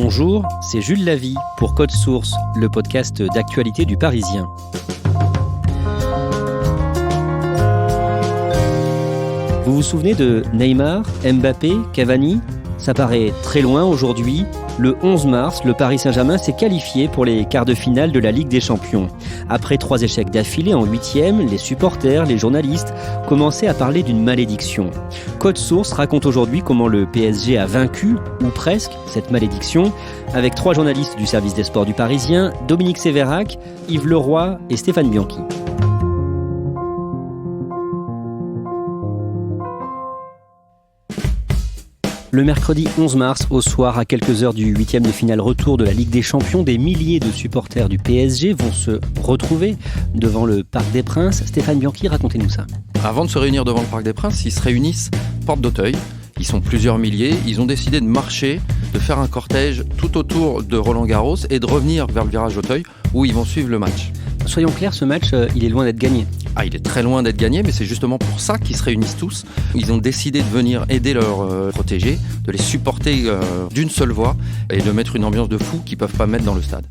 Bonjour, c'est Jules Lavie pour Code Source, le podcast d'actualité du Parisien. Vous vous souvenez de Neymar, Mbappé, Cavani ? Ça paraît très loin aujourd'hui. Le 11 mars, le Paris Saint-Germain s'est qualifié pour les quarts de finale de la Ligue des Champions. Après 3 échecs d'affilée en 8e, les supporters, les journalistes commençaient à parler d'une malédiction. Code Source raconte aujourd'hui comment le PSG a vaincu, ou presque, cette malédiction, avec 3 journalistes du service des sports du Parisien, Dominique Sévérac, Yves Leroy et Stéphane Bianchi. Le mercredi 11 mars, au soir, à quelques heures du 8e de finale retour de la Ligue des Champions, des milliers de supporters du PSG vont se retrouver devant le Parc des Princes. Stéphane Bianchi, racontez-nous ça. Avant de se réunir devant le Parc des Princes, ils se réunissent porte d'Auteuil. Ils sont plusieurs milliers. Ils ont décidé de marcher, de faire un cortège tout autour de Roland-Garros et de revenir vers le virage d'Auteuil où ils vont suivre le match. Soyons clairs, ce match, il est loin d'être gagné. Il est très loin d'être gagné, mais c'est justement pour ça qu'ils se réunissent tous. Ils ont décidé de venir aider leurs protégés, de les supporter d'une seule voix et de mettre une ambiance de fou qu'ils ne peuvent pas mettre dans le stade.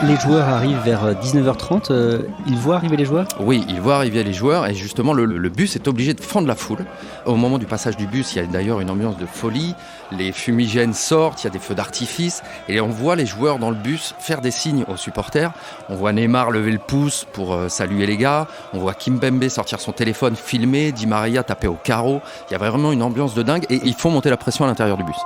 Les joueurs arrivent vers 19h30. Ils voient arriver les joueurs ? Oui, ils voient arriver les joueurs et justement le bus est obligé de fendre la foule. Au moment du passage du bus, il y a d'ailleurs une ambiance de folie. Les fumigènes sortent, il y a des feux d'artifice et on voit les joueurs dans le bus faire des signes aux supporters. On voit Neymar lever le pouce pour saluer les gars. On voit Kimpembe sortir son téléphone, filmer, Di Maria taper au carreau. Il y a vraiment une ambiance de dingue et ils font monter la pression à l'intérieur du bus.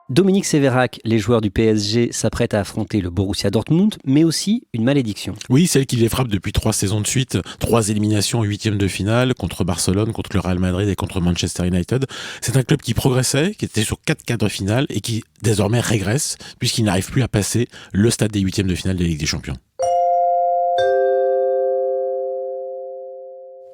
Dominique Sévérac, les joueurs du PSG s'apprêtent à affronter le Borussia Dortmund, mais aussi une malédiction. Oui, celle qui les frappe depuis 3 saisons de suite, 3 éliminations en 8e de finale, contre Barcelone, contre le Real Madrid et contre Manchester United. C'est un club qui progressait, qui était sur 4 quarts de finale et qui désormais régresse, puisqu'il n'arrive plus à passer le stade des 8e de finale de la Ligue des Champions.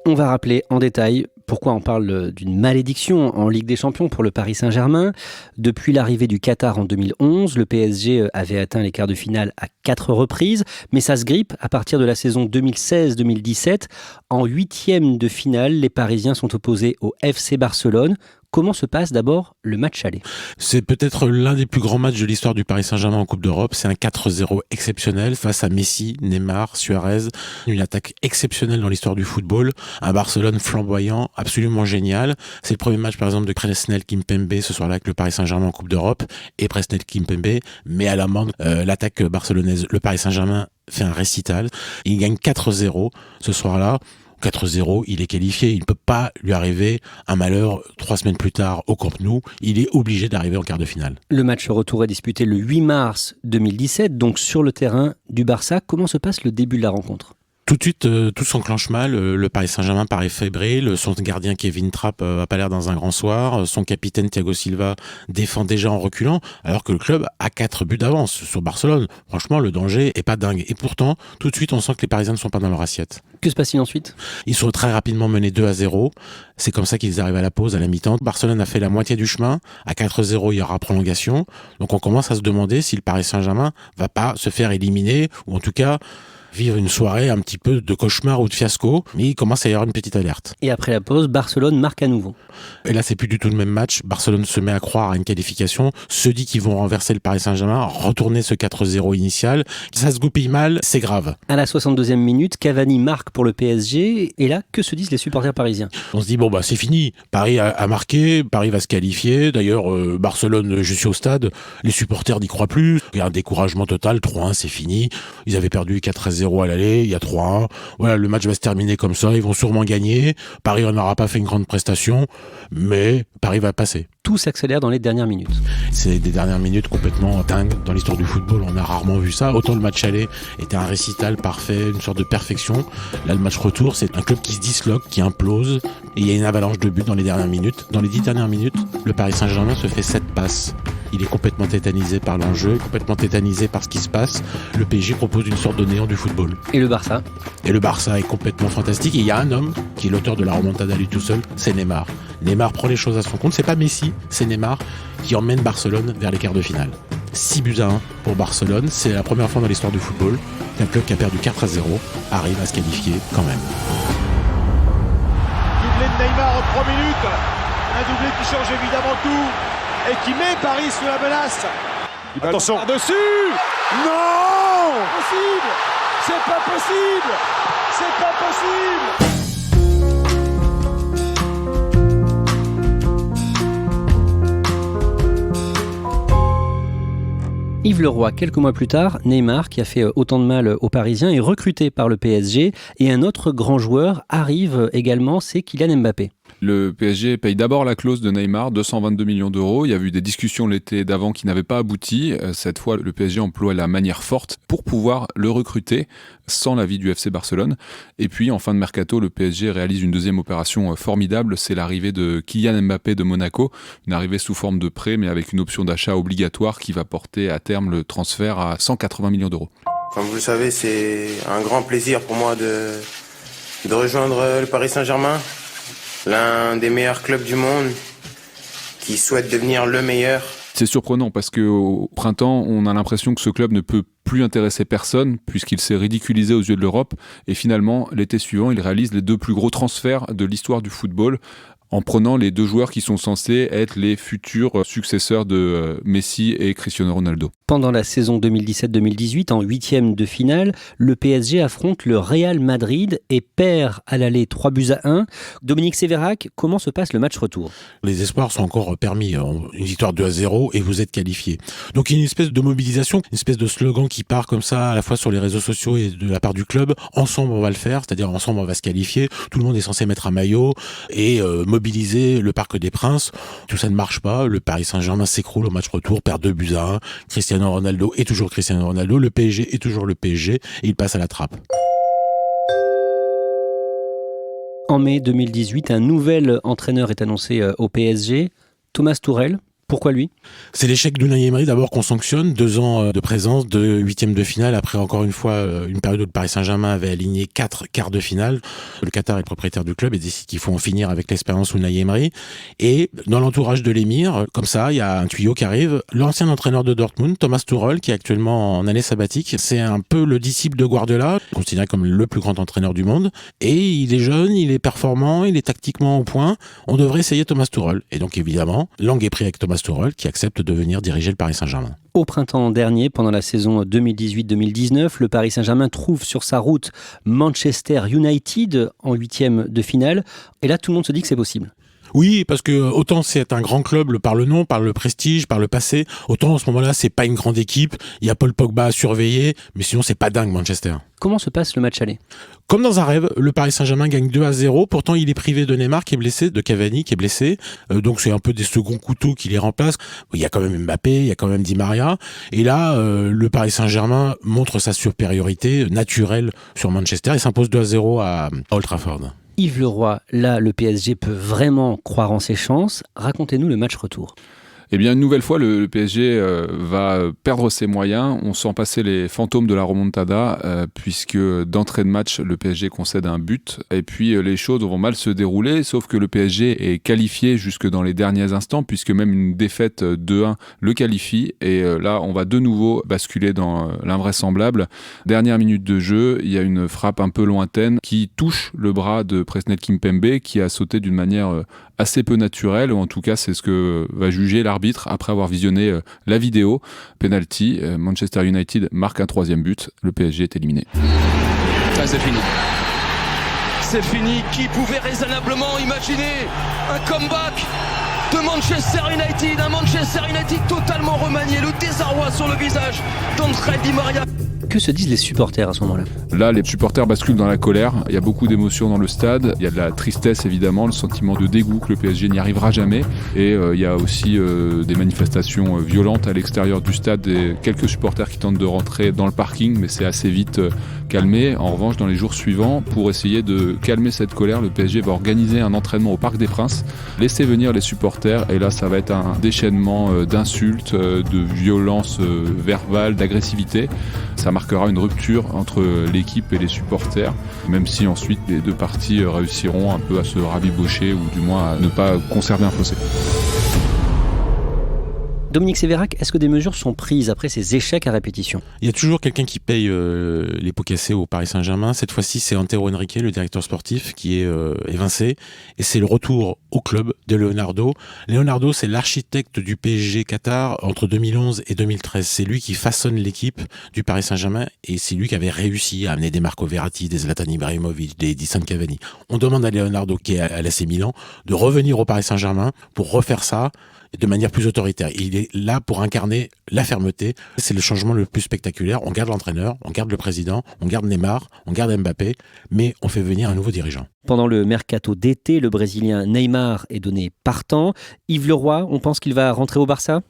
On va rappeler en détail pourquoi on parle d'une malédiction en Ligue des Champions pour le Paris Saint-Germain. Depuis l'arrivée du Qatar en 2011, le PSG avait atteint les quarts de finale à 4 reprises, mais ça se grippe à partir de la saison 2016-2017. En 8e de finale, les Parisiens sont opposés au FC Barcelone. Comment se passe d'abord le match aller ? C'est peut-être l'un des plus grands matchs de l'histoire du Paris Saint-Germain en Coupe d'Europe. C'est un 4-0 exceptionnel face à Messi, Neymar, Suarez. Une attaque exceptionnelle dans l'histoire du football. Un Barcelone flamboyant, absolument génial. C'est le premier match par exemple de Presnel Kimpembe ce soir-là avec le Paris Saint-Germain en Coupe d'Europe. Et Presnel Kimpembe met à l'amende l'attaque barcelonaise. Le Paris Saint-Germain fait un récital. Il gagne 4-0 ce soir-là. 4-0, il est qualifié. Il ne peut pas lui arriver un malheur 3 semaines plus tard au Camp Nou. Il est obligé d'arriver en quart de finale. Le match retour est disputé le 8 mars 2017, donc sur le terrain du Barça. Comment se passe le début de la rencontre ? Tout de suite, tout s'enclenche mal. Le Paris Saint-Germain paraît fébrile. Son gardien Kevin Trapp a pas l'air dans un grand soir. Son capitaine Thiago Silva défend déjà en reculant, alors que le club a 4 buts d'avance sur Barcelone. Franchement, le danger est pas dingue. Et pourtant, tout de suite, on sent que les Parisiens ne sont pas dans leur assiette. Que se passe-t-il ensuite ? Ils sont très rapidement menés 2-0. C'est comme ça qu'ils arrivent à la pause, à la mi-temps. Barcelone a fait la moitié du chemin. À 4-0, il y aura prolongation. Donc on commence à se demander si le Paris Saint-Germain va pas se faire éliminer, ou en tout cas vivre une soirée un petit peu de cauchemar ou de fiasco, mais il commence à y avoir une petite alerte. Et après la pause, Barcelone marque à nouveau. Et là, c'est plus du tout le même match. Barcelone se met à croire à une qualification, se dit qu'ils vont renverser le Paris Saint-Germain, retourner ce 4-0 initial. Ça se goupille mal, c'est grave. À la 62e minute, Cavani marque pour le PSG. Et là, que se disent les supporters parisiens ? On se dit, c'est fini. Paris a marqué, Paris va se qualifier. D'ailleurs, Barcelone, je suis au stade. Les supporters n'y croient plus. Il y a un découragement total. 3-1, c'est fini. Ils avaient perdu 4-0 à l'aller, il y a 3-1. Voilà, le match va se terminer comme ça. Ils vont sûrement gagner. Paris n'aura pas fait une grande prestation, mais Paris va passer. Tout s'accélère dans les dernières minutes. C'est des dernières minutes complètement dingues dans l'histoire du football. On a rarement vu ça. Autant le match aller était un récital parfait, une sorte de perfection. Là, le match retour, c'est un club qui se disloque, qui implose. Et il y a une avalanche de buts dans les dernières minutes. Dans les 10 dernières minutes, le Paris Saint-Germain se fait 7 passes. Il est complètement tétanisé par l'enjeu, complètement tétanisé par ce qui se passe. Le PSG propose une sorte de néant du football. Et le Barça ? Et le Barça est complètement fantastique. Et il y a un homme qui est l'auteur de la remontada lui tout seul, c'est Neymar. Neymar prend les choses à son compte. C'est pas Messi, c'est Neymar qui emmène Barcelone vers les quarts de finale. 6-1 pour Barcelone. C'est la première fois dans l'histoire du football qu'un club qui a perdu 4-0 arrive à se qualifier quand même. Doublé de Neymar en 3 minutes. Un doublé qui change évidemment tout et qui met Paris sous la menace. Attention. Par-dessus. Non. Possible. C'est pas possible. C'est pas possible. Yves Leroy, quelques mois plus tard, Neymar, qui a fait autant de mal aux Parisiens, est recruté par le PSG et un autre grand joueur arrive également, c'est Kylian Mbappé. Le PSG paye d'abord la clause de Neymar, 222 millions d'euros. Il y a eu des discussions l'été d'avant qui n'avaient pas abouti. Cette fois, le PSG emploie la manière forte pour pouvoir le recruter sans l'avis du FC Barcelone. Et puis, en fin de mercato, le PSG réalise une deuxième opération formidable. C'est l'arrivée de Kylian Mbappé de Monaco. Une arrivée sous forme de prêt, mais avec une option d'achat obligatoire qui va porter à terme le transfert à 180 millions d'euros. Comme vous le savez, c'est un grand plaisir pour moi de rejoindre le Paris Saint-Germain. L'un des meilleurs clubs du monde qui souhaite devenir le meilleur. C'est surprenant parce qu'au printemps, on a l'impression que ce club ne peut plus intéresser personne puisqu'il s'est ridiculisé aux yeux de l'Europe. Et finalement, l'été suivant, il réalise les 2 plus gros transferts de l'histoire du football en prenant les 2 joueurs qui sont censés être les futurs successeurs de Messi et Cristiano Ronaldo. Pendant la saison 2017-2018, en 8e de finale, le PSG affronte le Real Madrid et perd à l'aller 3-1. Dominique Sévérac, comment se passe le match retour ? Les espoirs sont encore permis. Une victoire 2-0 et vous êtes qualifié. Donc il y a une espèce de mobilisation, une espèce de slogan qui part comme ça à la fois sur les réseaux sociaux et de la part du club. Ensemble on va le faire, c'est-à-dire ensemble on va se qualifier. Tout le monde est censé mettre un maillot et mobiliser le Parc des Princes. Tout ça ne marche pas. Le Paris Saint-Germain s'écroule au match retour, perd 2-1. Cristiano Ronaldo est toujours Cristiano Ronaldo. Le PSG est toujours le PSG et il passe à la trappe. En mai 2018, un nouvel entraîneur est annoncé au PSG, Thomas Tuchel. Pourquoi lui ? C'est l'échec d'Unai Emery d'abord qu'on sanctionne, 2 ans de présence, de 8e de finale, après encore une fois une période où le Paris Saint-Germain avait aligné 4 quarts de finale. Le Qatar est le propriétaire du club et décide qu'il faut en finir avec l'expérience Unai Emery. Et dans l'entourage de l'émir, comme ça, il y a un tuyau qui arrive. L'ancien entraîneur de Dortmund, Thomas Tuchel, qui est actuellement en année sabbatique, c'est un peu le disciple de Guardiola, considéré comme le plus grand entraîneur du monde. Et il est jeune, il est performant, il est tactiquement au point. On devrait essayer Thomas Tuchel. Et donc évidemment, langue est prise avec Thomas Tuchel qui accepte de venir diriger le Paris Saint-Germain. Au printemps dernier, pendant la saison 2018-2019, le Paris Saint-Germain trouve sur sa route Manchester United en 8e de finale. Et là, tout le monde se dit que c'est possible. Oui, parce que autant c'est un grand club par le nom, par le prestige, par le passé, autant en ce moment-là, c'est pas une grande équipe. Il y a Paul Pogba à surveiller, mais sinon c'est pas dingue Manchester. Comment se passe le match aller ? Comme dans un rêve, le Paris Saint-Germain gagne 2-0. Pourtant, il est privé de Neymar qui est blessé, de Cavani qui est blessé. Donc c'est un peu des seconds couteaux qui les remplacent. Il y a quand même Mbappé, il y a quand même Di Maria. Et là, le Paris Saint-Germain montre sa supériorité naturelle sur Manchester et s'impose 2-0 à Old Trafford. Yves Leroy, là, le PSG peut vraiment croire en ses chances. Racontez-nous le match retour. Eh bien, une nouvelle fois, le PSG va perdre ses moyens. On sent passer les fantômes de la remontada, puisque d'entrée de match, le PSG concède un but. Et puis, les choses vont mal se dérouler, sauf que le PSG est qualifié jusque dans les derniers instants, puisque même une défaite 2-1 le qualifie. Et là, on va de nouveau basculer dans l'invraisemblable. Dernière minute de jeu, il y a une frappe un peu lointaine qui touche le bras de Presnel Kimpembe, qui a sauté d'une manière assez peu naturelle, ou en tout cas, c'est ce que va juger l'arbitre après avoir visionné la vidéo. Penalty, Manchester United marque un 3e but, le PSG est éliminé. Ah, c'est fini. C'est fini. Qui pouvait raisonnablement imaginer un comeback de Manchester United, un Manchester United totalement remanié, le désarroi sur le visage d'André Di Maria. Que se disent les supporters à ce moment-là ? Là, les supporters basculent dans la colère. Il y a beaucoup d'émotions dans le stade. Il y a de la tristesse, évidemment, le sentiment de dégoût que le PSG n'y arrivera jamais. Et il y a aussi des manifestations violentes à l'extérieur du stade et quelques supporters qui tentent de rentrer dans le parking, mais c'est assez vite calmé. En revanche, dans les jours suivants, pour essayer de calmer cette colère, le PSG va organiser un entraînement au Parc des Princes, laisser venir les supporters. Et là, ça va être un déchaînement d'insultes, de violences verbales, d'agressivité. Ça marquera une rupture entre l'équipe et les supporters, même si ensuite les deux parties réussiront un peu à se rabibocher ou du moins à ne pas conserver un fossé. Dominique Sévérac, est-ce que des mesures sont prises après ces échecs à répétition ? Il y a toujours quelqu'un qui paye les pots cassés au Paris Saint-Germain. Cette fois-ci, c'est Antero Henrique, le directeur sportif, qui est évincé. Et c'est le retour au club de Leonardo. Leonardo, c'est l'architecte du PSG Qatar entre 2011 et 2013. C'est lui qui façonne l'équipe du Paris Saint-Germain et c'est lui qui avait réussi à amener des Marco Verratti, des Zlatan Ibrahimovic, des Edinson Cavani. On demande à Leonardo, qui est à l'AC Milan, de revenir au Paris Saint-Germain pour refaire ça de manière plus autoritaire. Il est là pour incarner la fermeté. C'est le changement le plus spectaculaire. On garde l'entraîneur, on garde le président, on garde Neymar, on garde Mbappé, mais on fait venir un nouveau dirigeant. Pendant le mercato d'été, le Brésilien Neymar est donné partant. Yves Leroy, on pense qu'il va rentrer au Barça ?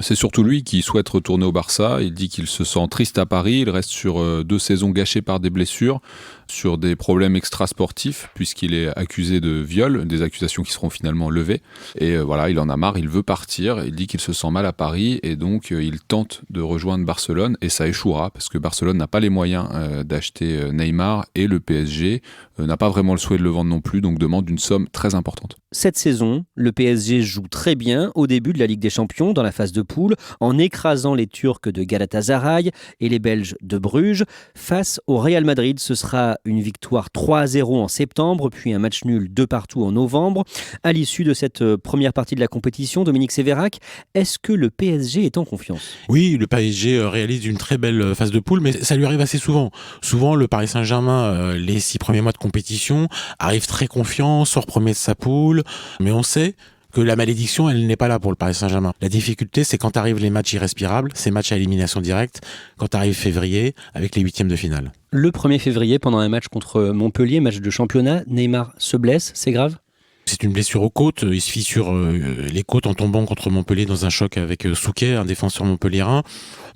C'est surtout lui qui souhaite retourner au Barça. Il dit qu'il se sent triste à Paris. Il reste sur 2 saisons gâchées par des blessures, sur des problèmes extrasportifs, puisqu'il est accusé de viol, des accusations qui seront finalement levées. Et voilà, il en a marre, il veut partir. Il dit qu'il se sent mal à Paris et donc il tente de rejoindre Barcelone et ça échouera parce que Barcelone n'a pas les moyens d'acheter Neymar et le PSG n'a pas vraiment le souhait de le vendre non plus, donc demande une somme très importante. Cette saison, le PSG joue très bien au début de la Ligue des Champions dans la phase de poule en écrasant les Turcs de Galatasaray et les Belges de Bruges. Face au Real Madrid, ce sera une victoire 3-0 en septembre, puis un match nul 2-2 en novembre. À l'issue de cette première partie de la compétition, Dominique Sévérac, est-ce que le PSG est en confiance ? Oui, le PSG réalise une très belle phase de poule, mais ça lui arrive assez souvent. Souvent, le Paris Saint-Germain, les 6 premiers mois de compétition, arrive très confiant, sort premier de sa poule, mais on sait que la malédiction, elle n'est pas là pour le Paris Saint-Germain. La difficulté, c'est quand arrivent les matchs irrespirables, ces matchs à élimination directe, quand arrive février, avec les 8e de finale. Le 1er février, pendant un match contre Montpellier, match de championnat, Neymar se blesse, c'est grave ? C'est une blessure aux côtes, il se fissure les côtes en tombant contre Montpellier dans un choc avec Souquet, un défenseur montpelliérain.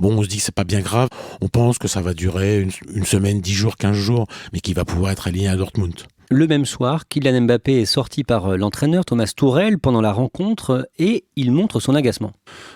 Bon, on se dit que c'est pas bien grave, on pense que ça va durer une semaine, 10 jours, 15 jours, mais qu'il va pouvoir être aligné à Dortmund. Le même soir, Kylian Mbappé est sorti par l'entraîneur Thomas Tuchel pendant la rencontre et il montre son agacement.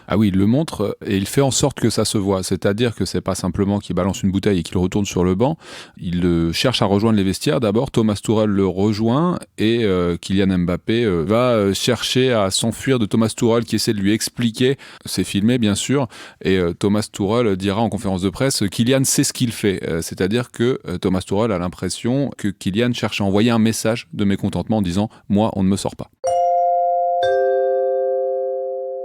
Ah oui, il le montre et il fait en sorte que ça se voit. C'est-à-dire que c'est pas simplement qu'il balance une bouteille et qu'il retourne sur le banc. Il cherche à rejoindre les vestiaires. D'abord, Thomas Tuchel le rejoint et Kylian Mbappé va chercher à s'enfuir de Thomas Tuchel qui essaie de lui expliquer. C'est filmé, bien sûr. Et Thomas Tuchel dira en conférence de presse Kylian sait ce qu'il fait. C'est-à-dire que Thomas Tuchel a l'impression que Kylian cherche à envoyer un message de mécontentement en disant « Moi, on ne me sort pas ».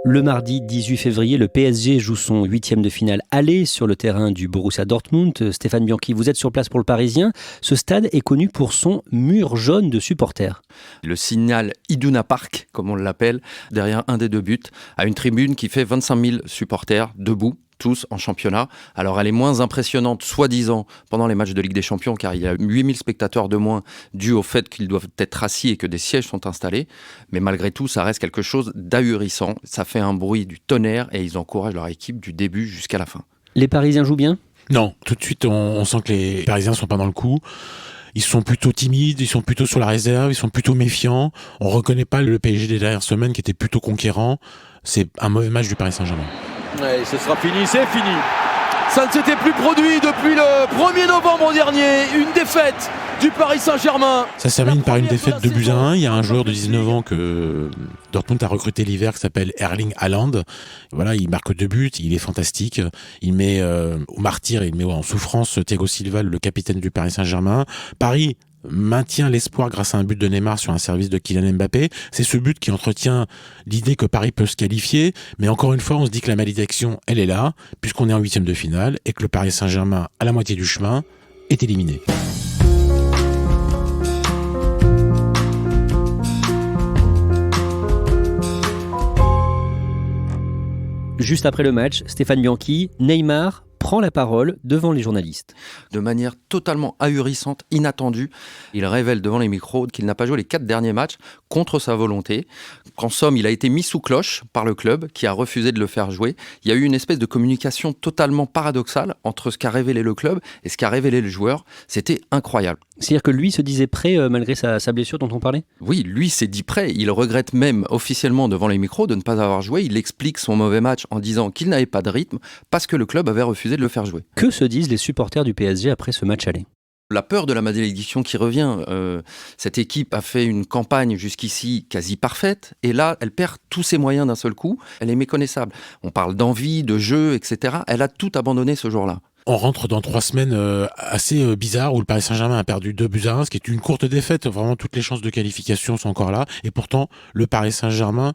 Le mardi 18 février, le PSG joue son 8e de finale aller sur le terrain du Borussia Dortmund. Stéphane Bianchi, vous êtes sur place pour le Parisien. Ce stade est connu pour son mur jaune de supporters. Le Signal Iduna Park, comme on l'appelle, derrière un des 2 buts, a une tribune qui fait 25 000 supporters debout, tous en championnat. Alors elle est moins impressionnante, soi-disant, pendant les matchs de Ligue des Champions, car il y a 8000 spectateurs de moins, dû au fait qu'ils doivent être assis et que des sièges sont installés. Mais malgré tout, ça reste quelque chose d'ahurissant. Ça fait un bruit du tonnerre et ils encouragent leur équipe du début jusqu'à la fin. Les Parisiens jouent bien ? Non, tout de suite, on sent que les Parisiens sont pas dans le coup. Ils sont plutôt timides, ils sont plutôt sur la réserve, ils sont plutôt méfiants. On reconnaît pas le PSG des dernières semaines qui était plutôt conquérant. C'est un mauvais match du Paris Saint-Germain. Ouais, ce sera fini, c'est fini. Ça ne s'était plus produit depuis le 1er novembre dernier. Une défaite du Paris Saint-Germain. Ça se termine par une défaite 2-1. Il y a un joueur de 19 ans que Dortmund a recruté l'hiver qui s'appelle Erling Haaland. Voilà, il marque 2 buts, il est fantastique. Il met au martyr, il met en souffrance Thiago Silva, le capitaine du Paris Saint-Germain. Paris maintient l'espoir grâce à un but de Neymar sur un service de Kylian Mbappé. C'est ce but qui entretient l'idée que Paris peut se qualifier, mais encore une fois, on se dit que la malédiction, elle est là, puisqu'on est en 8e de finale et que le Paris Saint-Germain, à la moitié du chemin, est éliminé. Juste après le match, Stéphane Bianchi, Neymar prend la parole devant les journalistes. De manière totalement ahurissante, inattendue, il révèle devant les micros qu'il n'a pas joué les 4 derniers matchs contre sa volonté, qu'en somme, il a été mis sous cloche par le club qui a refusé de le faire jouer. Il y a eu une espèce de communication totalement paradoxale entre ce qu'a révélé le club et ce qu'a révélé le joueur. C'était incroyable. C'est-à-dire que lui se disait prêt malgré sa blessure dont on parlait ? Oui, lui s'est dit prêt. Il regrette même officiellement devant les micros de ne pas avoir joué. Il explique son mauvais match en disant qu'il n'avait pas de rythme parce que le club avait refusé de le faire jouer. Que se disent les supporters du PSG après ce match aller ? La peur de la malédiction qui revient. Cette équipe a fait une campagne jusqu'ici quasi parfaite, et là, elle perd tous ses moyens d'un seul coup. Elle est méconnaissable. On parle d'envie, de jeu, etc. Elle a tout abandonné ce jour-là. On rentre dans 3 semaines assez bizarres où le Paris Saint-Germain a perdu 2-1, ce qui est une courte défaite. Vraiment, toutes les chances de qualification sont encore là. Et pourtant, le Paris Saint-Germain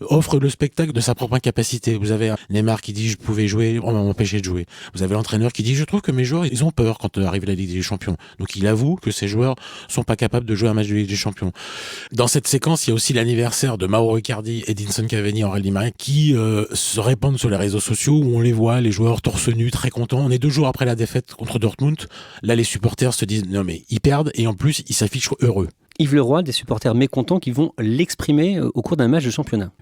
offre le spectacle de sa propre incapacité. Vous avez Neymar qui dit « je pouvais jouer, on m'a empêché de jouer ». Vous avez l'entraîneur qui dit « je trouve que mes joueurs, ils ont peur quand arrive la Ligue des Champions ». Donc il avoue que ses joueurs sont pas capables de jouer un match de Ligue des Champions. Dans cette séquence, il y a aussi l'anniversaire de Mauro Icardi, Edinson Cavani, Aurélien Di Maria qui se répandent sur les réseaux sociaux où on les voit, les joueurs torse nu, très contents. On est 2 jours après la défaite contre Dortmund. Là, les supporters se disent « non mais ils perdent » et en plus, ils s'affichent heureux. Yves Leroy, des supporters mécontents qui vont l'exprimer au cours d'un match de championnat.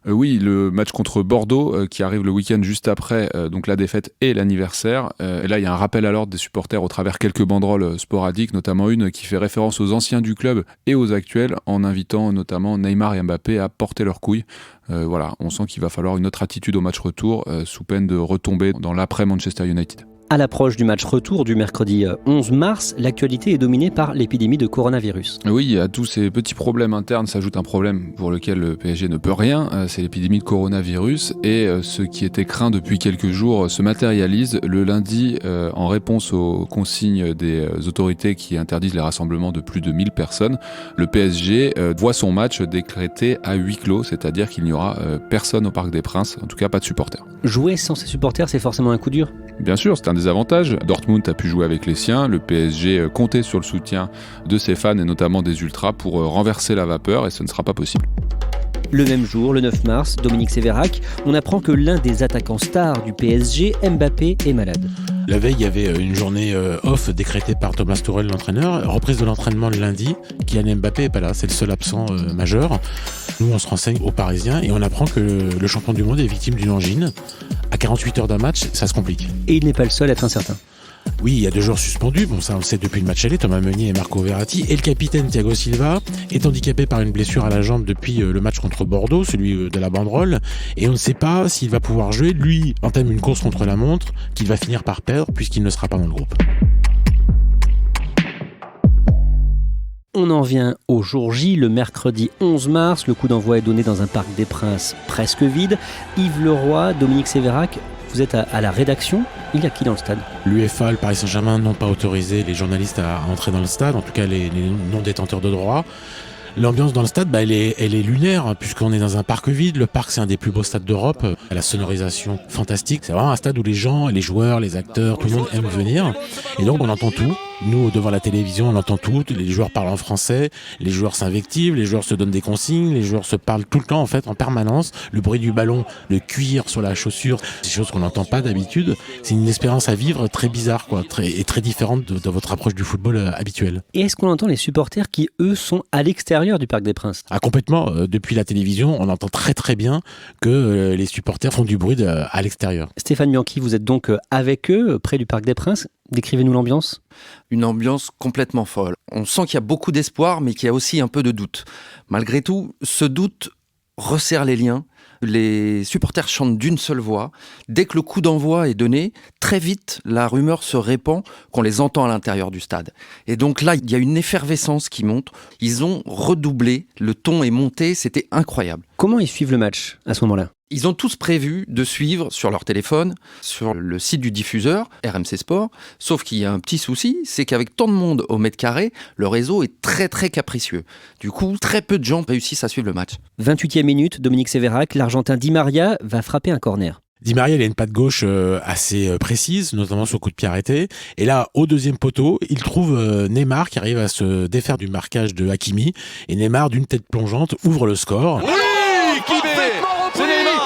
Oui, le match contre Bordeaux qui arrive le week-end juste après donc la défaite et l'anniversaire. Et là, il y a un rappel à l'ordre des supporters au travers quelques banderoles sporadiques, notamment une qui fait référence aux anciens du club et aux actuels, en invitant notamment Neymar et Mbappé à porter leurs couilles. Voilà, on sent qu'il va falloir une autre attitude au match retour, sous peine de retomber dans l'après-Manchester United. À l'approche du match retour du mercredi 11 mars, l'actualité est dominée par l'épidémie de coronavirus. Oui, à tous ces petits problèmes internes s'ajoute un problème pour lequel le PSG ne peut rien, c'est l'épidémie de coronavirus, et ce qui était craint depuis quelques jours se matérialise. Le lundi, en réponse aux consignes des autorités qui interdisent les rassemblements de plus de 1000 personnes, le PSG voit son match décrété à huis clos, c'est-à-dire qu'il n'y aura personne au Parc des Princes, en tout cas pas de supporters. Jouer sans ses supporters, c'est forcément un coup dur. Bien sûr, c'est un des avantages. Dortmund a pu jouer avec les siens, le PSG comptait sur le soutien de ses fans et notamment des ultras pour renverser la vapeur, et ce ne sera pas possible. Le même jour, le 9 mars, Dominique Sévérac, on apprend que l'un des attaquants stars du PSG, Mbappé, est malade. La veille, il y avait une journée off décrétée par Thomas Tuchel, l'entraîneur. Reprise de l'entraînement le lundi. Kylian Mbappé n'est pas là, c'est le seul absent majeur. Nous, on se renseigne aux Parisiens et on apprend que le champion du monde est victime d'une angine. À 48 heures d'un match, ça se complique. Et il n'est pas le seul à être incertain. Oui, il y a 2 joueurs suspendus, bon ça on le sait depuis le match aller, Thomas Meunier et Marco Verratti, et le capitaine Thiago Silva est handicapé par une blessure à la jambe depuis le match contre Bordeaux, celui de la banderole, et on ne sait pas s'il va pouvoir jouer. Lui entame une course contre la montre qu'il va finir par perdre puisqu'il ne sera pas dans le groupe. On en vient au jour J, le mercredi 11 mars. Le coup d'envoi est donné dans un Parc des Princes presque vide. Yves Leroy, Dominique Sévérac, vous êtes à la rédaction. Il y a qui dans le stade ? L'UEFA, le Paris Saint-Germain n'ont pas autorisé les journalistes à entrer dans le stade, en tout cas les non-détenteurs de droit. L'ambiance dans le stade, elle est lunaire, hein, puisqu'on est dans un parc vide. Le parc, c'est un des plus beaux stades d'Europe. La sonorisation fantastique. C'est vraiment un stade où les gens, les joueurs, les acteurs, tout le monde aime venir. Et donc, on entend tout. Nous, devant la télévision, on entend tout. Les joueurs parlent en français, les joueurs s'invectivent, les joueurs se donnent des consignes, les joueurs se parlent tout le temps, en fait, en permanence. Le bruit du ballon, le cuir sur la chaussure, c'est des choses qu'on n'entend pas d'habitude. C'est une expérience à vivre très bizarre, quoi, très différente de votre approche du football habituel. Et est-ce qu'on entend les supporters qui, eux, sont à l'extérieur du Parc des Princes ? Ah, complètement. Depuis la télévision, on entend très très bien que les supporters font du bruit à l'extérieur. Stéphane Bianchi, vous êtes donc avec eux, près du Parc des Princes. Décrivez-nous l'ambiance. Une ambiance complètement folle. On sent qu'il y a beaucoup d'espoir, mais qu'il y a aussi un peu de doute. Malgré tout, ce doute resserre les liens. Les supporters chantent d'une seule voix. Dès que le coup d'envoi est donné, très vite, la rumeur se répand qu'on les entend à l'intérieur du stade. Et donc là, il y a une effervescence qui monte. Ils ont redoublé, le ton est monté, c'était incroyable. Comment ils suivent le match à ce moment-là ? Ils ont tous prévu de suivre sur leur téléphone, sur le site du diffuseur, RMC Sport, sauf qu'il y a un petit souci, c'est qu'avec tant de monde au mètre carré, le réseau est très très capricieux. Du coup, très peu de gens réussissent à suivre le match. 28e minute, Dominique Sévérac, l'Argentin Di Maria va frapper un corner. Di Maria, il a une patte gauche assez précise, notamment sur le coup de pied arrêté. Et là, au deuxième poteau, il trouve Neymar qui arrive à se défaire du marquage de Hakimi. Et Neymar, d'une tête plongeante, ouvre le score. Oui, c'est Neymar.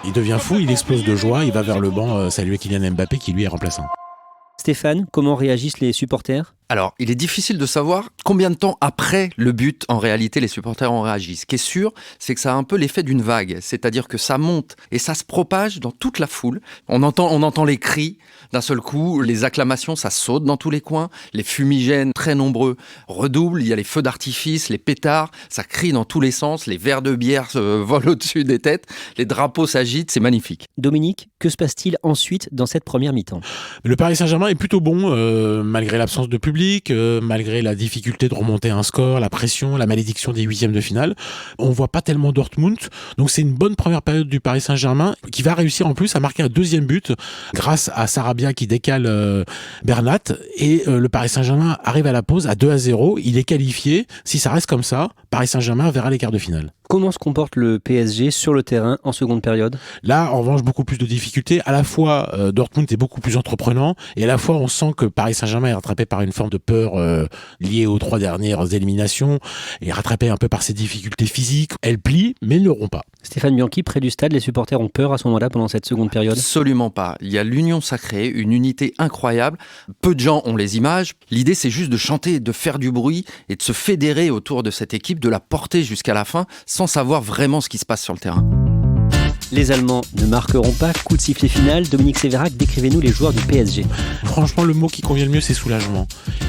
Il devient fou, il explose de joie, il va vers le banc saluer Kylian Mbappé qui lui est remplaçant. Stéphane, comment réagissent les supporters ? Alors, il est difficile de savoir combien de temps après le but, en réalité, les supporters ont réagi. Ce qui est sûr, c'est que ça a un peu l'effet d'une vague. C'est-à-dire que ça monte et ça se propage dans toute la foule. On entend les cris d'un seul coup, les acclamations, ça saute dans tous les coins. Les fumigènes, très nombreux, redoublent. Il y a les feux d'artifice, les pétards, ça crie dans tous les sens. Les verres de bière volent au-dessus des têtes. Les drapeaux s'agitent, c'est magnifique. Dominique, que se passe-t-il ensuite dans cette première mi-temps ? Le Paris Saint-Germain est plutôt bon, malgré l'absence de public, malgré la difficulté de remonter un score, la pression, la malédiction des huitièmes de finale. On voit pas tellement Dortmund, donc c'est une bonne première période du Paris Saint-Germain qui va réussir en plus à marquer un deuxième but grâce à Sarabia qui décale Bernat et le Paris Saint-Germain arrive à la pause à 2-0. Il est qualifié. Si ça reste comme ça, Paris Saint-Germain verra les quarts de finale. Comment se comporte le PSG sur le terrain en seconde période ? Là, en revanche, beaucoup plus de difficultés. À la fois, Dortmund est beaucoup plus entreprenant et à la fois, on sent que Paris Saint-Germain est rattrapé par une forme de peur liée aux 3 dernières éliminations et rattrapé un peu par ses difficultés physiques. Elle plie, mais ne rompt pas. Stéphane Bianchi, près du stade, les supporters ont peur à ce moment-là pendant cette seconde période ? Absolument pas. Il y a l'union sacrée, une unité incroyable. Peu de gens ont les images. L'idée, c'est juste de chanter, de faire du bruit et de se fédérer autour de cette équipe, de la porter jusqu'à la fin sans savoir vraiment ce qui se passe sur le terrain. Les Allemands ne marqueront pas. Coup de sifflet final. Dominique Sévérac, décrivez-nous les joueurs du PSG. Franchement, le mot qui convient le mieux, c'est soulagement.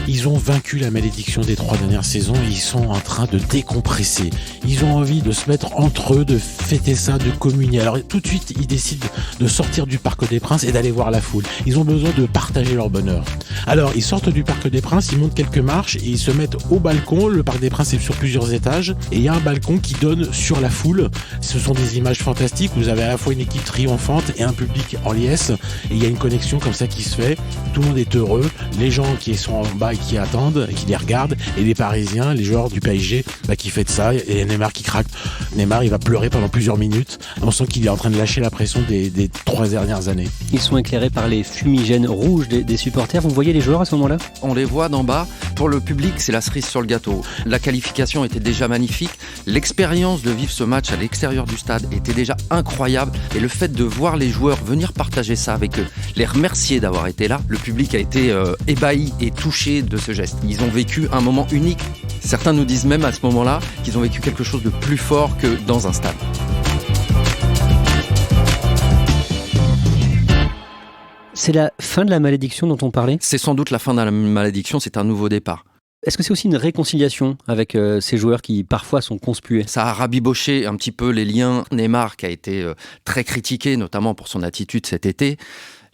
Ils ont vaincu la malédiction des 3 dernières saisons et ils sont en train de décompresser. Ils ont envie de se mettre entre eux, de fêter ça, de communier. Alors tout de suite, ils décident de sortir du Parc des Princes et d'aller voir la foule. Ils ont besoin de partager leur bonheur. Alors, ils sortent du Parc des Princes, ils montent quelques marches et ils se mettent au balcon. Le Parc des Princes est sur plusieurs étages et il y a un balcon qui donne sur la foule. Ce sont des images fantastiques. Vous avez à la fois une équipe triomphante et un public en liesse et il y a une connexion comme ça qui se fait. Tout le monde est heureux, les gens qui sont en bas et qui attendent et qui les regardent et les Parisiens, les joueurs du PSG qui fêtent ça et Neymar qui craque. Neymar, il va pleurer pendant plusieurs minutes. On sent qu'il est en train de lâcher la pression des 3 dernières années. Ils sont éclairés par les fumigènes rouges des supporters. Vous voyez les joueurs à ce moment-là ? On les voit d'en bas. Pour le public, c'est la cerise sur le gâteau. La qualification était déjà magnifique. L'expérience de vivre ce match à l'extérieur du stade était déjà incroyable. Et le fait de voir les joueurs venir partager ça avec eux, les remercier d'avoir été là, le public a été ébahi et touché de ce geste. Ils ont vécu un moment unique. Certains nous disent même à ce moment-là qu'ils ont vécu quelque chose de plus fort que dans un stade. C'est la fin de la malédiction dont on parlait ? C'est sans doute la fin de la malédiction, c'est un nouveau départ. Est-ce que c'est aussi une réconciliation avec ces joueurs qui parfois sont conspués ? Ça a rabiboché un petit peu les liens. Neymar qui a été très critiqué, notamment pour son attitude cet été.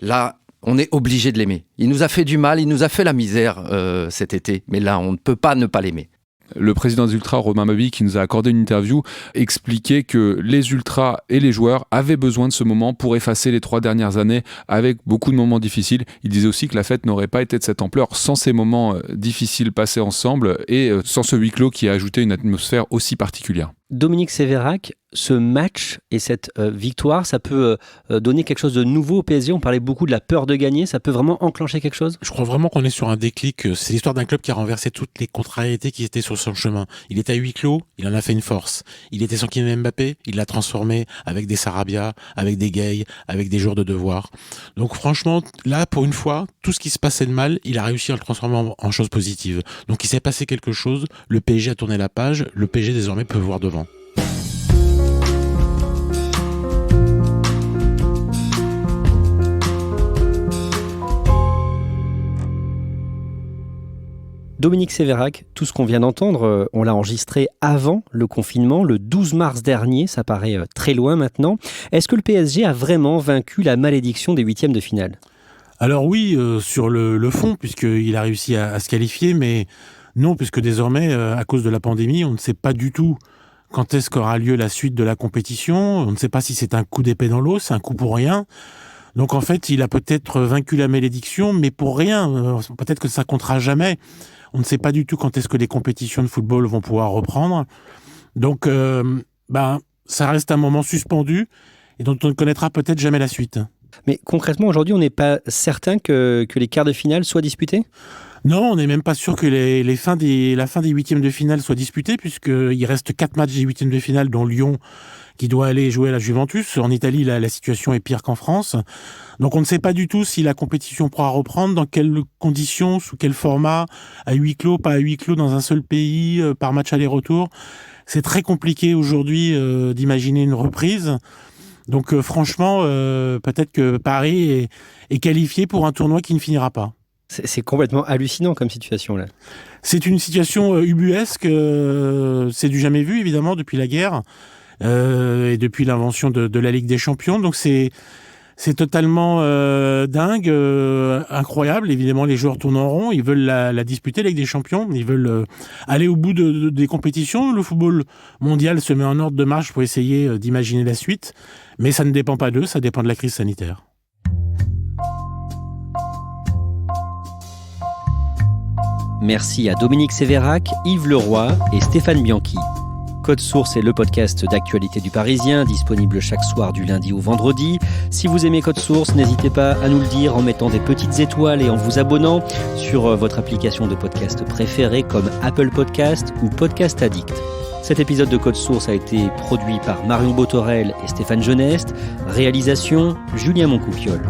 Là, on est obligé de l'aimer. Il nous a fait du mal, il nous a fait la misère cet été. Mais là, on ne peut pas ne pas l'aimer. Le président des Ultras, Romain Mabi, qui nous a accordé une interview, expliquait que les Ultras et les joueurs avaient besoin de ce moment pour effacer les 3 dernières années avec beaucoup de moments difficiles. Il disait aussi que la fête n'aurait pas été de cette ampleur sans ces moments difficiles passés ensemble et sans ce huis clos qui a ajouté une atmosphère aussi particulière. Dominique Sévérac, ce match et cette victoire, ça peut donner quelque chose de nouveau au PSG. On parlait beaucoup de la peur de gagner, ça peut vraiment enclencher quelque chose ? Je crois vraiment qu'on est sur un déclic. C'est l'histoire d'un club qui a renversé toutes les contrariétés qui étaient sur son chemin. Il était à huis clos, il en a fait une force. Il était sans Kylian Mbappé, il l'a transformé avec des Sarabia, avec des Gay, avec des joueurs de devoir. Donc franchement, là, pour une fois, tout ce qui se passait de mal, il a réussi à le transformer en chose positive. Donc il s'est passé quelque chose, le PSG a tourné la page, le PSG désormais peut voir devant. Dominique Sévérac, tout ce qu'on vient d'entendre, on l'a enregistré avant le confinement, le 12 mars dernier, ça paraît très loin maintenant. Est-ce que le PSG a vraiment vaincu la malédiction des 8e de finale ? Alors oui, sur le fond, puisqu'il a réussi à se qualifier, mais non, puisque désormais, à cause de la pandémie, on ne sait pas du tout quand est-ce qu'aura lieu la suite de la compétition. On ne sait pas si c'est un coup d'épée dans l'eau, c'est un coup pour rien. Donc en fait, il a peut-être vaincu la malédiction, mais pour rien. Peut-être que ça comptera jamais. On ne sait pas du tout quand est-ce que les compétitions de football vont pouvoir reprendre. Donc, ça reste un moment suspendu et dont on ne connaîtra peut-être jamais la suite. Mais concrètement, aujourd'hui, on n'est pas certain que les quarts de finale soient disputés ? Non, on n'est même pas sûr que la fin des huitièmes de finale soit disputée, puisqu'il reste 4 matchs des huitièmes de finale, dont Lyon qui doit aller jouer à la Juventus. En Italie, la situation est pire qu'en France. Donc on ne sait pas du tout si la compétition pourra reprendre, dans quelles conditions, sous quel format, à huis clos, pas à huis clos, dans un seul pays, par match aller-retour. C'est très compliqué aujourd'hui d'imaginer une reprise. Donc franchement, peut-être que Paris est qualifié pour un tournoi qui ne finira pas. C'est complètement hallucinant comme situation là. C'est une situation ubuesque, c'est du jamais vu évidemment depuis la guerre et depuis l'invention de la Ligue des Champions. Donc c'est totalement dingue, incroyable. Évidemment, les joueurs tournent en rond, ils veulent la disputer, la Ligue des Champions, ils veulent aller au bout des compétitions. Le football mondial se met en ordre de marche pour essayer d'imaginer la suite, mais ça ne dépend pas d'eux, ça dépend de la crise sanitaire. Merci à Dominique Sévérac, Yves Leroy et Stéphane Bianchi. Code Source est le podcast d'actualité du Parisien, disponible chaque soir du lundi au vendredi. Si vous aimez Code Source, n'hésitez pas à nous le dire en mettant des petites étoiles et en vous abonnant sur votre application de podcast préférée comme Apple Podcast ou Podcast Addict. Cet épisode de Code Source a été produit par Marion Botorel et Stéphane Geneste. Réalisation, Julien Moncouquiol.